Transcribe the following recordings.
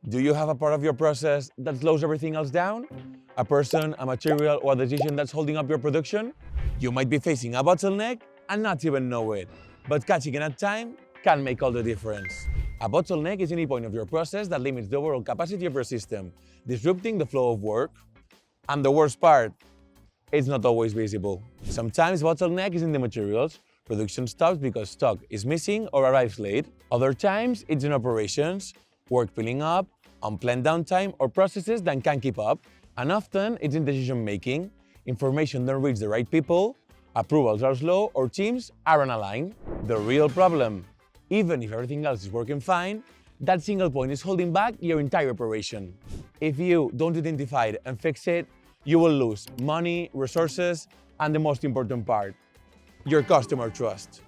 Do you have a part of your process that slows everything else down? A person, a material, or a decision that's holding up your production? You might be facing a bottleneck and not even know it, but catching it at time can make all the difference. A bottleneck is any point of your process that limits the overall capacity of your system, disrupting the flow of work. And the worst part, it's not always visible. Sometimes bottleneck is in the materials. Production stops because stock is missing or arrives late. Other times, it's in operations, work piling up, unplanned downtime, or processes that can't keep up. And often, it's in decision-making. Information don't reach the right people, approvals are slow, or teams are unaligned. The real problem, even if everything else is working fine, that single point is holding back your entire operation. If you don't identify it and fix it, you will lose money, resources, and the most important part, your customer trust.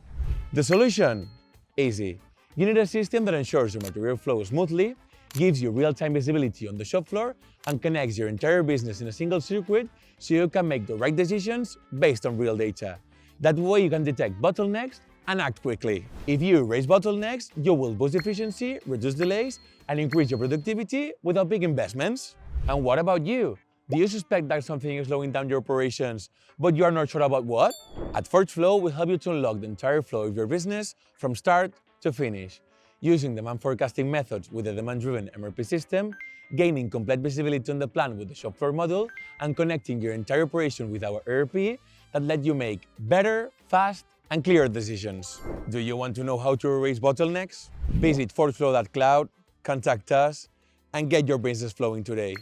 The solution? Easy. You need a system that ensures your material flows smoothly, gives you real-time visibility on the shop floor, and connects your entire business in a single circuit so you can make the right decisions based on real data. That way you can detect bottlenecks and act quickly. If you raise bottlenecks, you will boost efficiency, reduce delays, and increase your productivity without big investments. And what about you? Do you suspect that something is slowing down your operations, but you are not sure about what? At ForgeFlow, we help you to unlock the entire flow of your business from start to finish. Using demand forecasting methods with a demand-driven MRP system, gaining complete visibility on the plan with the shop floor model, and connecting your entire operation with our ERP that let you make better, fast, and clear decisions. Do you want to know how to erase bottlenecks? Visit forgeflow.cloud, contact us, and get your business flowing today.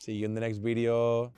See you in the next video.